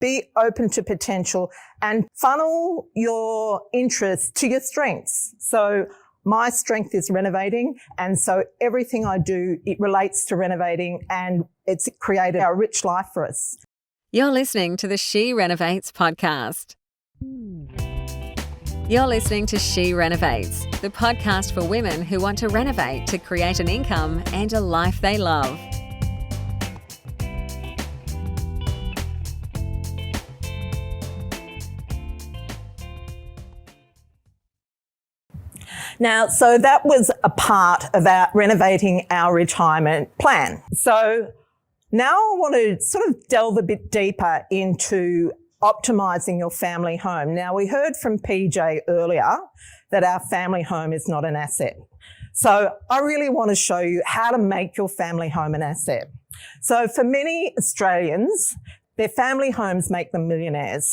be open to potential and funnel your interests to your strengths. So my strength is renovating, and so everything I do, it relates to renovating, and it's created a rich life for us. You're listening to the She Renovates podcast. You're listening to She Renovates, the podcast for women who want to renovate to create an income and a life they love. Now, so that was a part about renovating our retirement plan. So now I want to sort of delve a bit deeper into optimising your family home. Now, we heard from PJ earlier that our family home is not an asset. So I really want to show you how to make your family home an asset. So for many Australians, their family homes make them millionaires.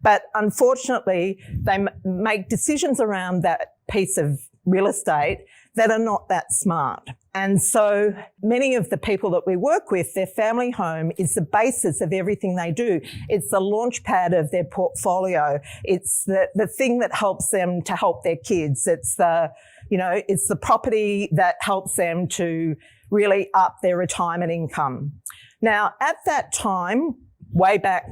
But unfortunately, they make decisions around that piece of real estate that are not that smart. And so many of the people that we work with, their family home is the basis of everything they do. It's the launch pad of their portfolio. It's the thing that helps them to help their kids. It's the property that helps them to really up their retirement income. Now, at that time, way back,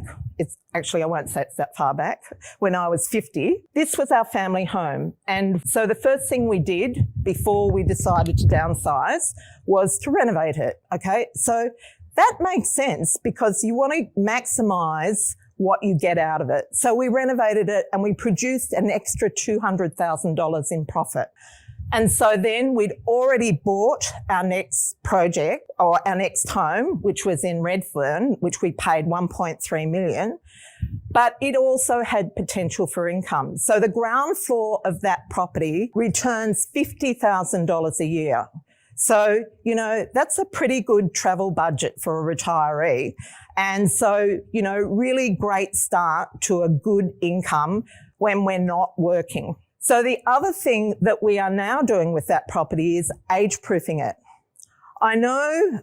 I won't say it's that far back, when I was 50, this was our family home. And so the first thing we did before we decided to downsize was to renovate it, okay? So that makes sense because you want to maximise what you get out of it. So we renovated it and we produced an extra $200,000 in profit. And so then we'd already bought our next project or our next home, which was in Redfern, which we paid $1.3 million, but it also had potential for income. So the ground floor of that property returns $50,000 a year. So, that's a pretty good travel budget for a retiree. And so, really great start to a good income when we're not working. So the other thing that we are now doing with that property is age-proofing it. I know,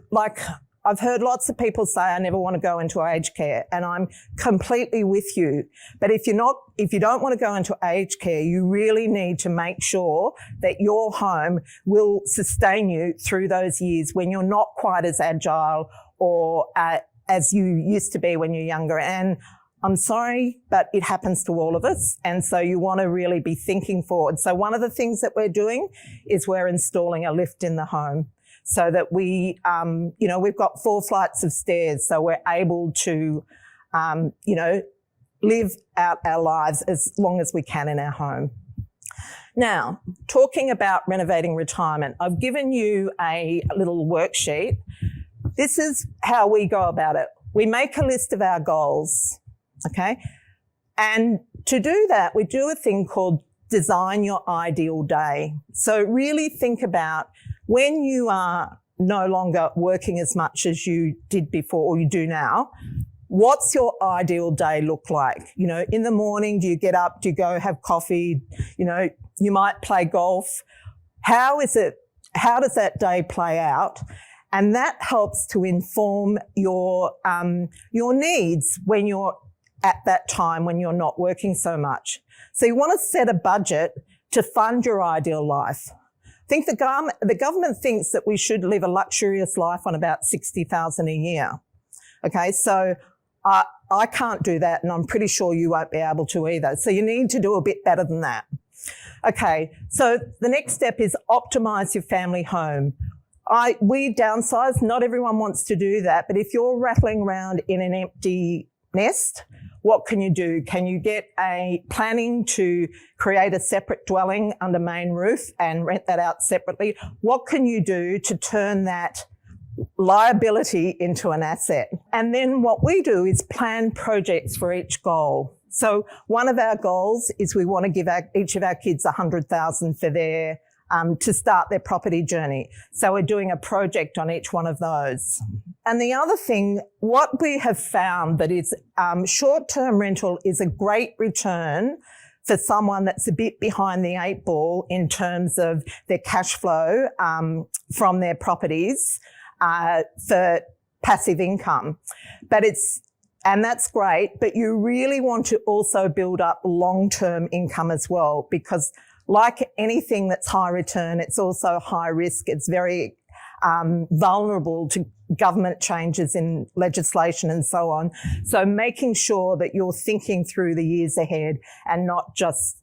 I've heard lots of people say, I never want to go into aged care, and I'm completely with you. But if you don't want to go into aged care, you really need to make sure that your home will sustain you through those years when you're not quite as agile or as you used to be when you're younger. And I'm sorry, but it happens to all of us. And so you want to really be thinking forward. So one of the things that we're doing is we're installing a lift in the home so that we've got 4 flights of stairs. So we're able to, live out our lives as long as we can in our home. Now, talking about renovating retirement, I've given you a little worksheet. This is how we go about it. We make a list of our goals. Okay. And to do that, we do a thing called design your ideal day. So really think about when you are no longer working as much as you did before or you do now, what's your ideal day look like? In the morning, do you get up? Do you go have coffee? You might play golf. How does that day play out? And that helps to inform your needs when you're at that time when you're not working so much. So you want to set a budget to fund your ideal life. I think the government thinks that we should live a luxurious life on about $60,000 a year. Okay, so I can't do that, and I'm pretty sure you won't be able to either. So you need to do a bit better than that. Okay, so the next step is optimise your family home. We downsize. Not everyone wants to do that, but if you're rattling around in an empty nest, what can you do? Can you get planning to create a separate dwelling under main roof and rent that out separately? What can you do to turn that liability into an asset? And then what we do is plan projects for each goal. So one of our goals is we want to give each of our kids $100,000 for their to start their property journey. So we're doing a project on each one of those. And the other thing, what we have found that is short-term rental is a great return for someone that's a bit behind the 8 ball in terms of their cash flow from their properties for passive income. But it's And that's great, but you really want to also build up long-term income as well, because like anything that's high return, it's also high risk. It's very vulnerable to government changes in legislation and so on. So making sure that you're thinking through the years ahead and not just,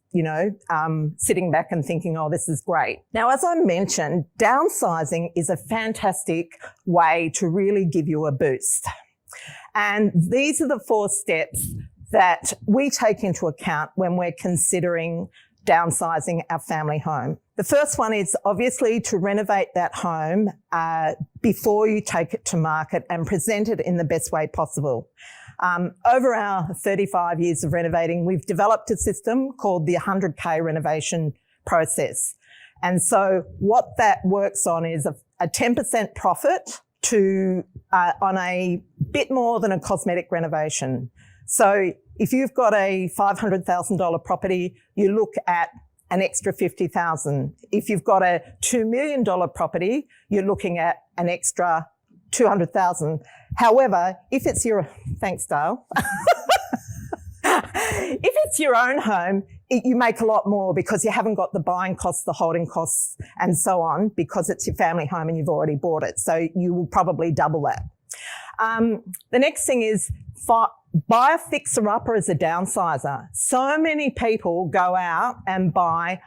sitting back and thinking, oh, this is great. Now, as I mentioned, downsizing is a fantastic way to really give you a boost. And these are the 4 steps that we take into account when we're considering downsizing our family home. The first one is obviously to renovate that home before you take it to market and present it in the best way possible. Over our 35 years of renovating, we've developed a system called the 100K Renovation Process. And so what that works on is a 10% profit on a bit more than a cosmetic renovation. So if you've got a $500,000 property, you look at an extra $50,000. If you've got a $2 million property, you're looking at an extra $200,000. However, if it's thanks, Dale. If it's your own home, you make a lot more because you haven't got the buying costs, the holding costs, and so on, because it's your family home and you've already bought it. So you will probably double that. The next thing is buy a fixer-upper as a downsizer. So many people go out and buy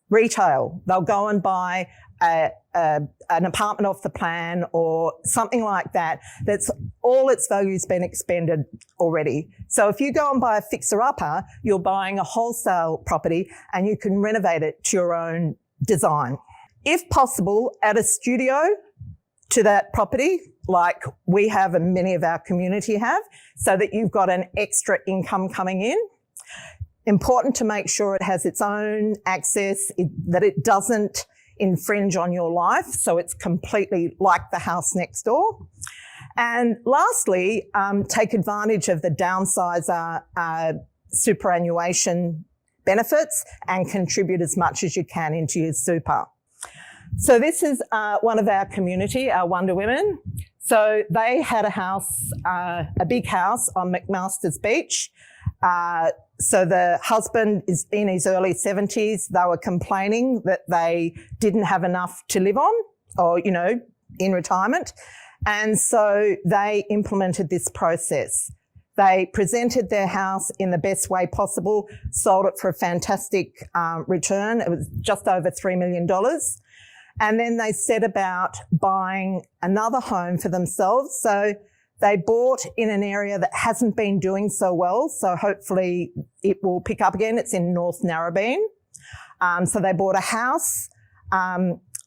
retail. They'll go and buy an apartment off the plan or something like that. That's all its value's been expended already. So if you go and buy a fixer-upper, you're buying a wholesale property and you can renovate it to your own design. If possible, add a studio to that property, like we have and many of our community have, so that you've got an extra income coming in. Important to make sure it has its own access, that it doesn't infringe on your life, so it's completely like the house next door. And lastly, take advantage of the downsizer superannuation benefits and contribute as much as you can into your super. So this is one of our community, our Wonder Women. So they had a house, a big house on McMaster's Beach. So the husband is in his early 70s. They were complaining that they didn't have enough to live on or, in retirement. And so they implemented this process. They presented their house in the best way possible, sold it for a fantastic return. It was just over $3 million. And then they set about buying another home for themselves. So they bought in an area that hasn't been doing so well. So hopefully it will pick up again. It's in North Narrabeen. So they bought a house.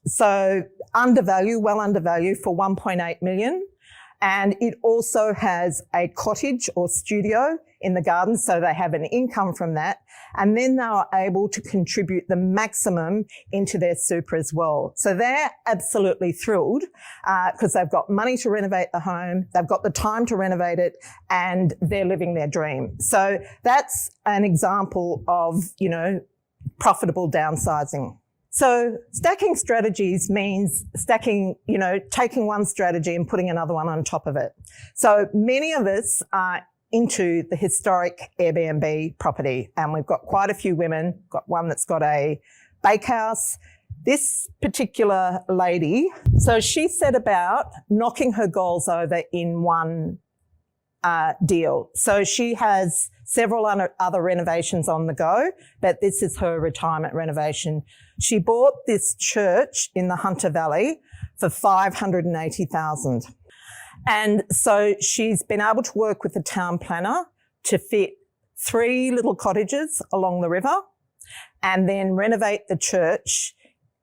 So well undervalued for $1.8 million. And it also has a cottage or studio in the garden, so they have an income from that. And then they are able to contribute the maximum into their super as well. So they're absolutely thrilled because they've got money to renovate the home, they've got the time to renovate it, and they're living their dream. So that's an example of, profitable downsizing. So stacking strategies means taking one strategy and putting another one on top of it. So many of us are into the historic Airbnb property, and we've got quite a few women, got one that's got a bakehouse. This particular lady, so she set about knocking her goals over in one deal. So she has several other renovations on the go, but this is her retirement renovation. She bought this church in the Hunter Valley for $580,000. And so she's been able to work with the town planner to fit 3 little cottages along the river and then renovate the church,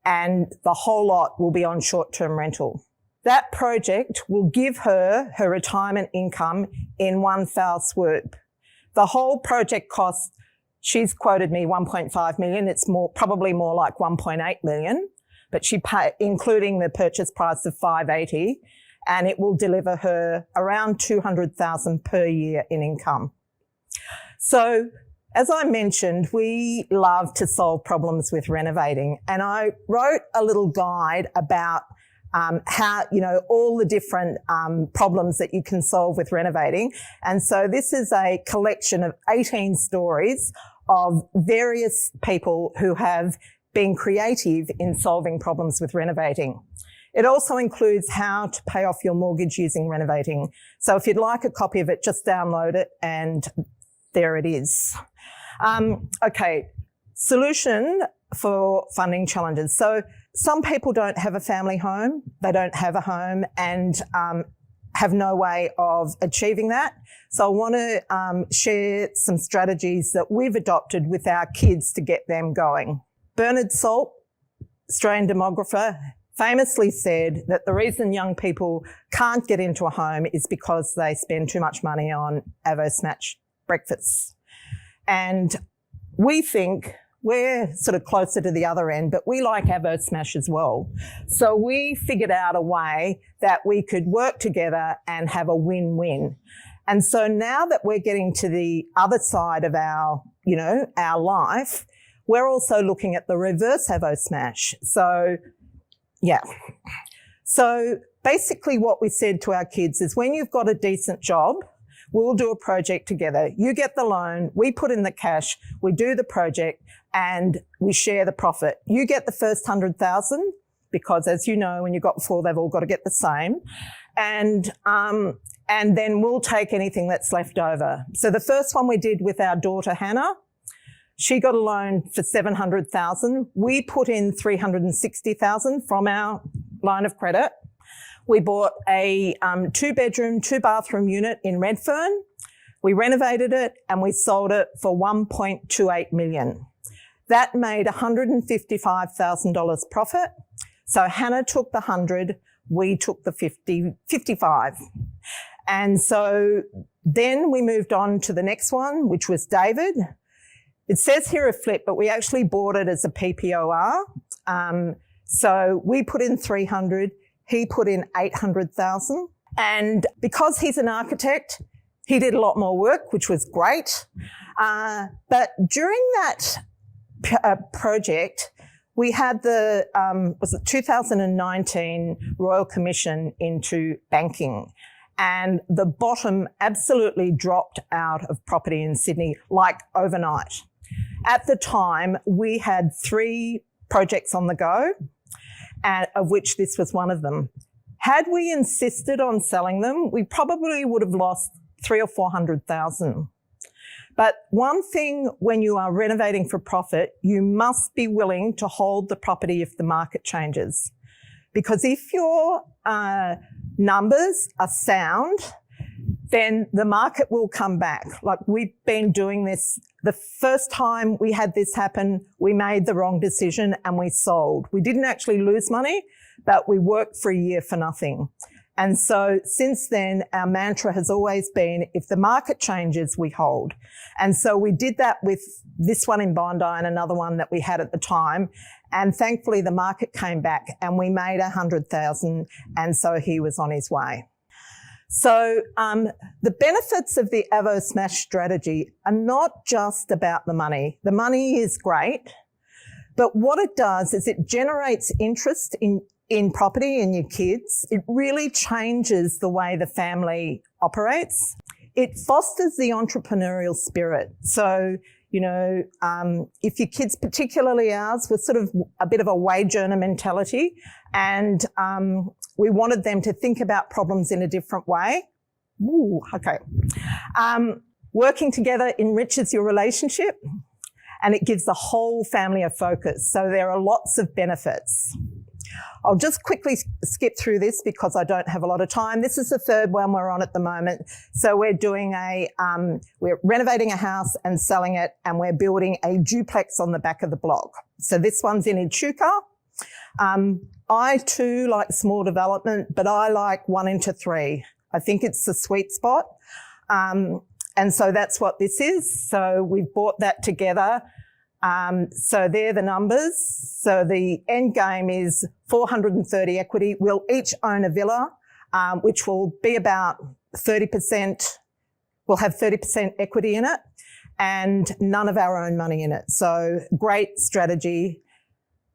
and the whole lot will be on short-term rental. That project will give her her retirement income in one foul swoop. The whole project cost, she's quoted me $1.5 million. It's probably more like $1.8 million, but she paid, including the purchase price of $580,000, and it will deliver her around $200,000 per year in income. So, as I mentioned, we love to solve problems with renovating, and I wrote a little guide about how, all the different problems that you can solve with renovating. And so this is a collection of 18 stories of various people who have been creative in solving problems with renovating. It also includes how to pay off your mortgage using renovating. So if you'd like a copy of it, just download it and there it is. Okay, solution for funding challenges. So some people don't have a family home, they don't have a home and have no way of achieving that. So I want to share some strategies that we've adopted with our kids to get them going. Bernard Salt, Australian demographer, famously said that the reason young people can't get into a home is because they spend too much money on Avo Smash breakfasts. And we think we're sort of closer to the other end, but we like Avo Smash as well. So we figured out a way that we could work together and have a win-win. And so now that we're getting to the other side of our life, we're also looking at the reverse Avo Smash. So, yeah. So basically what we said to our kids is when you've got a decent job, we'll do a project together. You get the loan, we put in the cash, we do the project and we share the profit. You get the first 100,000 because as you know, when you've got 4, they've all got to get the same. And then we'll take anything that's left over. So the first one we did with our daughter, Hannah, she got a loan for 700,000. We put in 360,000 from our line of credit. We bought a 2-bedroom, 2-bathroom unit in Redfern. We renovated it and we sold it for $1.28 million. That made $155,000 profit. So Hannah took the 100, we took the 55. And so then we moved on to the next one, which was David. It says here a flip, but we actually bought it as a PPOR. So we put in 300, he put in 800,000. And because he's an architect, he did a lot more work, which was great. But during that project, we had the, 2019 Royal Commission into banking. And the bottom absolutely dropped out of property in Sydney, like overnight. At the time, we had 3 projects on the go, of which this was one of them. Had we insisted on selling them, we probably would have lost 300,000 or 400,000. But one thing when you are renovating for profit, you must be willing to hold the property if the market changes. Because if your numbers are sound, then the market will come back. Like we've been doing this. The first time we had this happen, we made the wrong decision and we sold. We didn't actually lose money, but we worked for a year for nothing. And so since then, our mantra has always been, if the market changes, we hold. And so we did that with this one in Bondi and another one that we had at the time. And thankfully the market came back and we made 100,000 and so he was on his way. So the benefits of the Avo Smash strategy are not just about the money. The money is great, but what it does is it generates interest in property in your kids. It really changes the way the family operates. It fosters the entrepreneurial spirit. So, if your kids, particularly ours, were sort of a bit of a wage earner mentality and we wanted them to think about problems in a different way. Ooh, okay. Working together enriches your relationship and it gives the whole family a focus. So there are lots of benefits. I'll just quickly skip through this because I don't have a lot of time. This is the third one we're on at the moment. So we're doing we're renovating a house and selling it, and we're building a duplex on the back of the block. So this one's in Echuca. I too like small development, but I like 1 into 3. I think it's the sweet spot. And so that's what this is. So we've bought that together. So they're the numbers. So the end game is 430 equity. We'll each own a villa, which will be about 30%. We'll have 30% equity in it and none of our own money in it. So great strategy,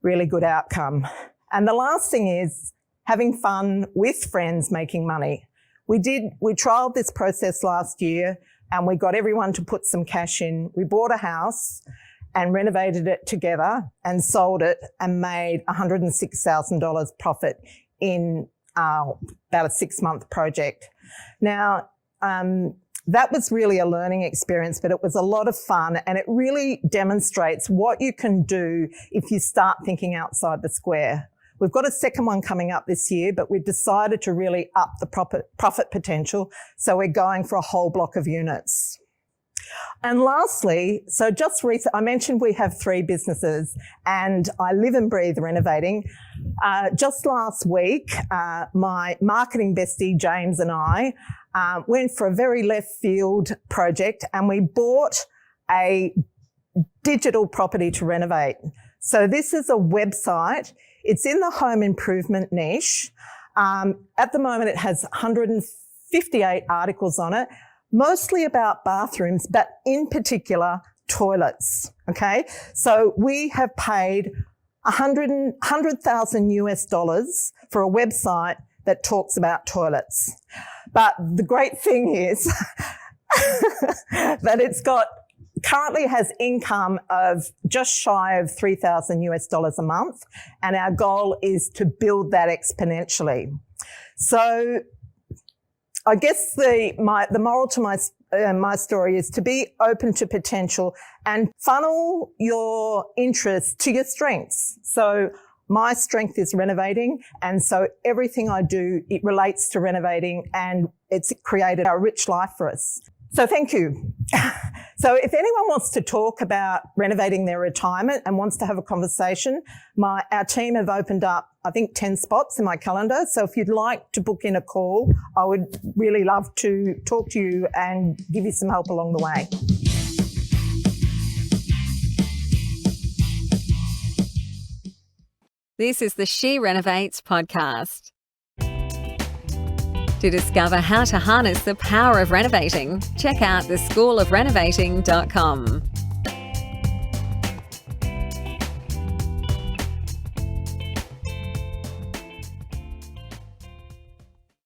really good outcome. And the last thing is having fun with friends, making money. We trialled this process last year and we got everyone to put some cash in. We bought a house and renovated it together and sold it and made $106,000 profit in about a 6-month project. Now, that was really a learning experience, but it was a lot of fun and it really demonstrates what you can do if you start thinking outside the square. We've got a second one coming up this year, but we've decided to really up the profit potential, so we're going for a whole block of units. And lastly, so just recently, I mentioned we have 3 businesses and I live and breathe renovating. Just last week, my marketing bestie, James, and I went for a very left field project and we bought a digital property to renovate. So this is a website. It's in the home improvement niche. At the moment, it has 158 articles on it, mostly about bathrooms, but in particular, toilets, okay? So we have paid $100,000 US for a website that talks about toilets. But the great thing is that it's currently has income of just shy of $3,000 US a month, and our goal is to build that exponentially. So I guess the moral to my story is to be open to potential and funnel your interests to your strengths. So my strength is renovating, and so everything I do, it relates to renovating, and it's created a rich life for us. So thank you. So if anyone wants to talk about renovating their retirement and wants to have a conversation, our team have opened up, I think, 10 spots in my calendar. So if you'd like to book in a call, I would really love to talk to you and give you some help along the way. This is the She Renovates podcast. To discover how to harness the power of renovating, check out theschoolofrenovating.com.